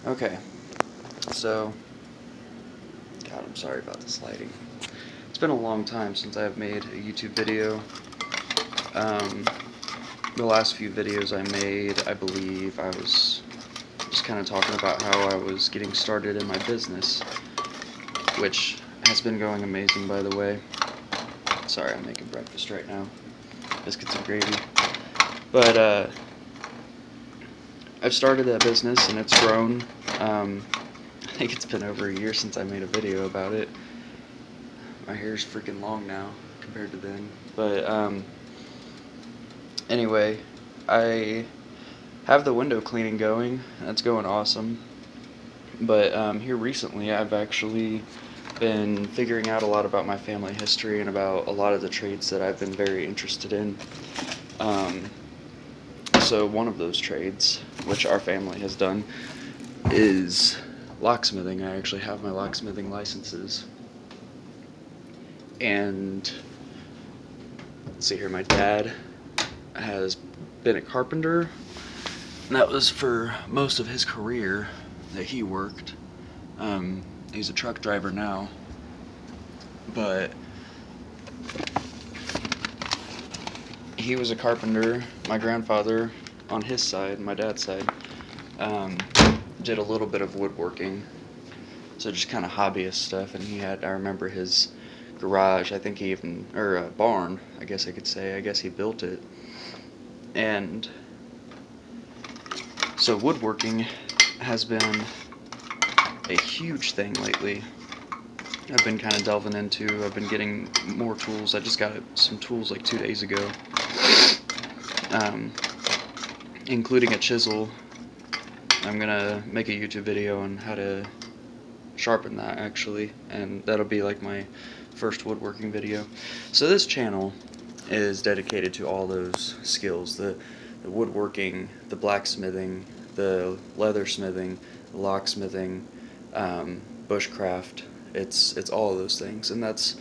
Okay, so, God, I'm sorry about this lighting. It's been a long time since I've made a YouTube video. The last few videos I made, I believe I was just kind of talking about how I was getting started in my business, which has been going amazing, by the way. Sorry, I'm making breakfast right now. Biscuits and gravy. But, I've started that business and it's grown. I think it's been over a year since I made a video about it. My hair's freaking long now compared to then. But anyway, I have the window cleaning going. That's going awesome. But here recently, I've actually been figuring out a lot about my family history and about a lot of the trades that I've been very interested in. So one of those trades, which our family has done, is locksmithing. I actually have my locksmithing licenses. And let's see here, my dad has been a carpenter, and that was for most of his career that he worked. He's a truck driver now, but he was a carpenter. My grandfather, on his side, my dad's side, did a little bit of woodworking, so just kind of hobbyist stuff. And he had, I remember his garage, I think he even, or a barn, I guess I could say, I guess he built it. And so woodworking has been a huge thing lately. I've been kind of delving into. I've been getting more tools. I just got some tools like 2 days ago, including a chisel. I'm gonna make a YouTube video on how to sharpen that, actually, and that'll be like my first woodworking video. So this channel is dedicated to all those skills: the woodworking, the blacksmithing, the leathersmithing, the locksmithing, bushcraft. It's all of those things, and that's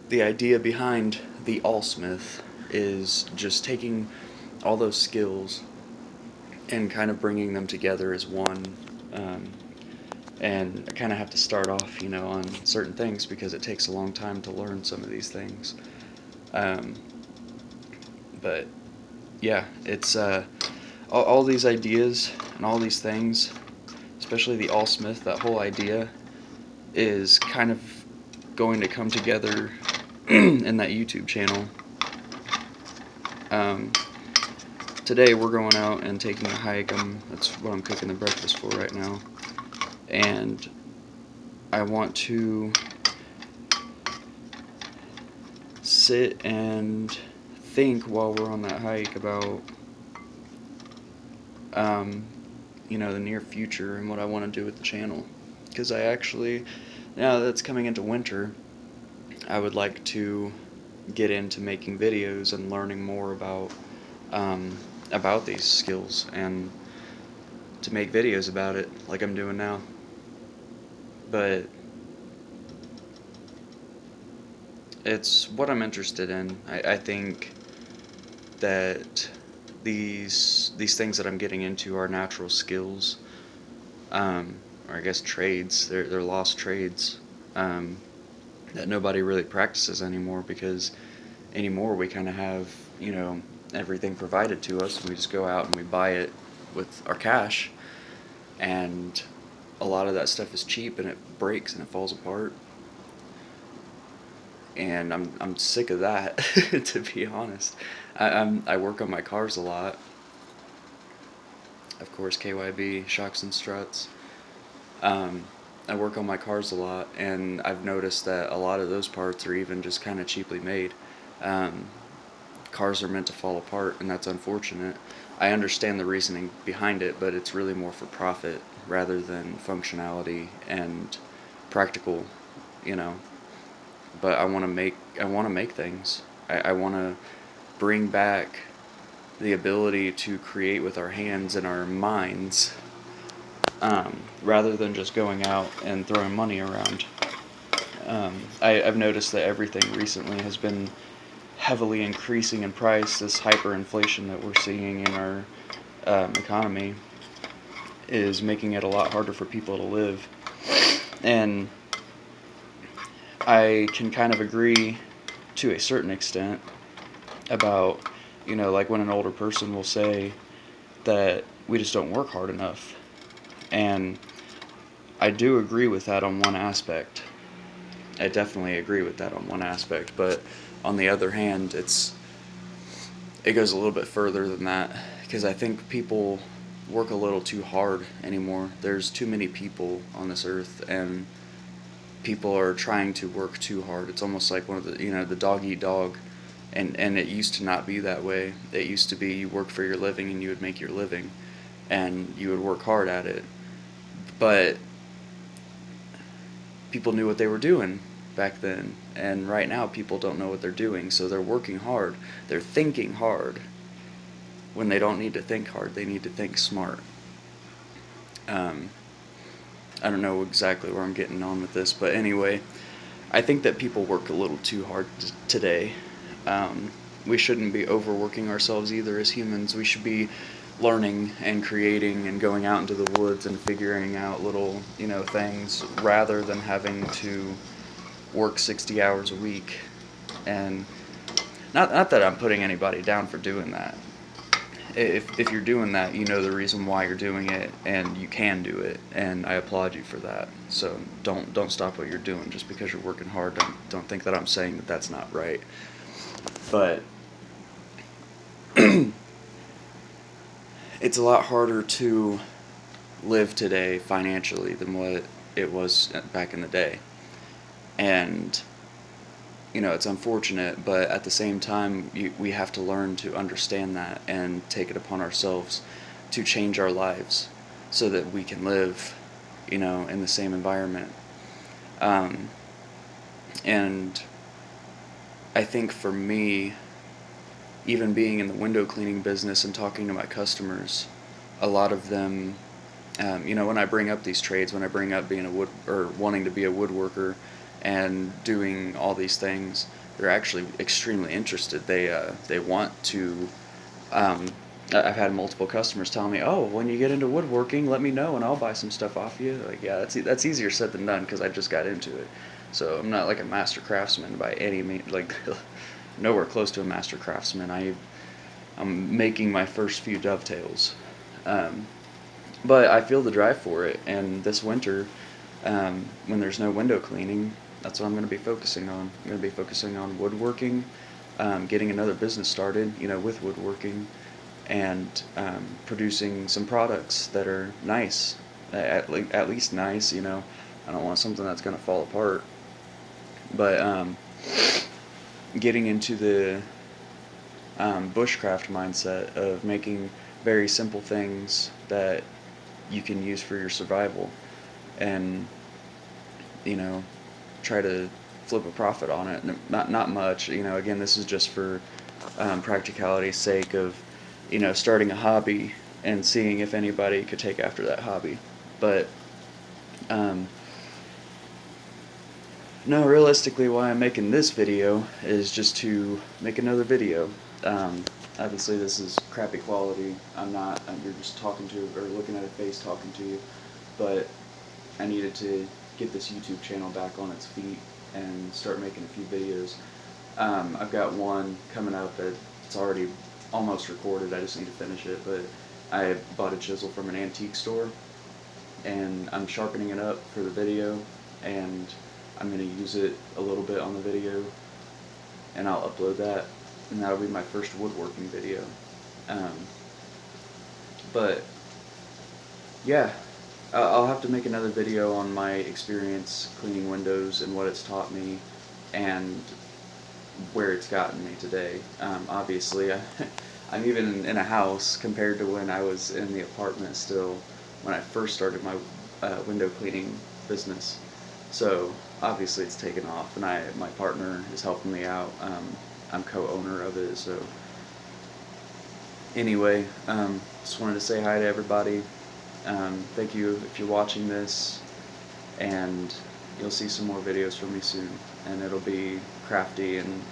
the idea behind the Allsmith, is just taking all those skills and kind of bringing them together as one. And I kind of have to start off, on certain things because it takes a long time to learn some of these things. But yeah, it's all these ideas and all these things, especially the Allsmith. That whole idea is kind of going to come together in that YouTube channel. Today we're going out and taking a hike. That's what I'm cooking the breakfast for right now. And I want to sit and think while we're on that hike about, the near future and what I want to do with the channel. Because I actually, now that it's coming into winter, I would like to get into making videos and learning more about these skills, and to make videos about it like I'm doing now. But it's what I'm interested in. I think that these things that I'm getting into are natural skills, or I guess trades. They're lost trades that nobody really practices anymore, because anymore we kind of have everything provided to us, and we just go out and we buy it with our cash, and a lot of that stuff is cheap and it breaks and it falls apart. And I'm sick of that, to be honest. I work on my cars a lot. Of course, KYB, shocks and struts. I work on my cars a lot, and I've noticed that a lot of those parts are even just kind of cheaply made. Cars are meant to fall apart, and that's unfortunate. I understand the reasoning behind it, but it's really more for profit rather than functionality and practical, But I want to make things. I want to bring back the ability to create with our hands and our minds, rather than just going out and throwing money around. I've noticed that everything recently has been heavily increasing in price. This hyperinflation that we're seeing in our economy is making it a lot harder for people to live. And I can kind of agree to a certain extent about, like when an older person will say that we just don't work hard enough. And I do agree with that on one aspect. I definitely agree with that on one aspect, but on the other hand, it goes a little bit further than that, because I think people work a little too hard anymore. There's too many people on this earth, and people are trying to work too hard. It's almost like one of the dog eat dog, and it used to not be that way. It used to be you work for your living and you would make your living, and you would work hard at it. But people knew what they were doing back then, and right now people don't know what they're doing, so they're working hard. They're thinking hard when they don't need to think hard. They need to think smart. I don't know exactly where I'm getting on with this, but anyway, I think that people work a little too hard today. We shouldn't be overworking ourselves either as humans. We should be learning and creating and going out into the woods and figuring out little, things, rather than having to work 60 hours a week. And not that I'm putting anybody down for doing that. If you're doing that, you know the reason why you're doing it, and you can do it, and I applaud you for that. So don't stop what you're doing just because you're working hard. Don't think that I'm saying that that's not right. But it's a lot harder to live today financially than what it was back in the day. And it's unfortunate, but at the same time, we have to learn to understand that and take it upon ourselves to change our lives so that we can live, in the same environment. And I think for me, even being in the window cleaning business and talking to my customers, a lot of them, when I bring up these trades, when I bring up being wanting to be a woodworker and doing all these things, they're actually extremely interested. They want to. I've had multiple customers tell me, "Oh, when you get into woodworking, let me know and I'll buy some stuff off you." Like, yeah, that's easier said than done because I just got into it. So I'm not like a master craftsman by any means, like nowhere close to a master craftsman. I'm making my first few dovetails, but I feel the drive for it. And this winter, when there's no window cleaning, that's what I'm going to be focusing on. I'm going to be focusing on woodworking, getting another business started, with woodworking, and producing some products that are nice, at least nice. I don't want something that's going to fall apart. But getting into the bushcraft mindset of making very simple things that you can use for your survival, and try to flip a profit on it. Not much. Again, this is just for practicality's sake of starting a hobby and seeing if anybody could take after that hobby. But no, realistically, why I'm making this video is just to make another video. Obviously this is crappy quality. You're just talking to, or looking at a face talking to you, but I needed to get this YouTube channel back on its feet and start making a few videos. I've got one coming up that's already almost recorded. I just need to finish it, but I bought a chisel from an antique store, and I'm sharpening it up for the video, and I'm going to use it a little bit on the video, and I'll upload that, and that'll be my first woodworking video. But yeah, I'll have to make another video on my experience cleaning windows and what it's taught me and where it's gotten me today. Obviously, I'm even in a house compared to when I was in the apartment still, when I first started my window cleaning business. So obviously it's taken off, and my partner is helping me out. I'm co-owner of it. So anyway, just wanted to say hi to everybody. Thank you if you're watching this, and you'll see some more videos from me soon, and it'll be crafty and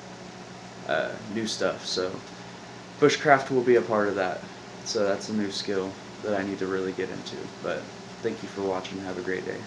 new stuff. So bushcraft will be a part of that. So that's a new skill. that I need to really get into. But thank you for watching. Have a great day.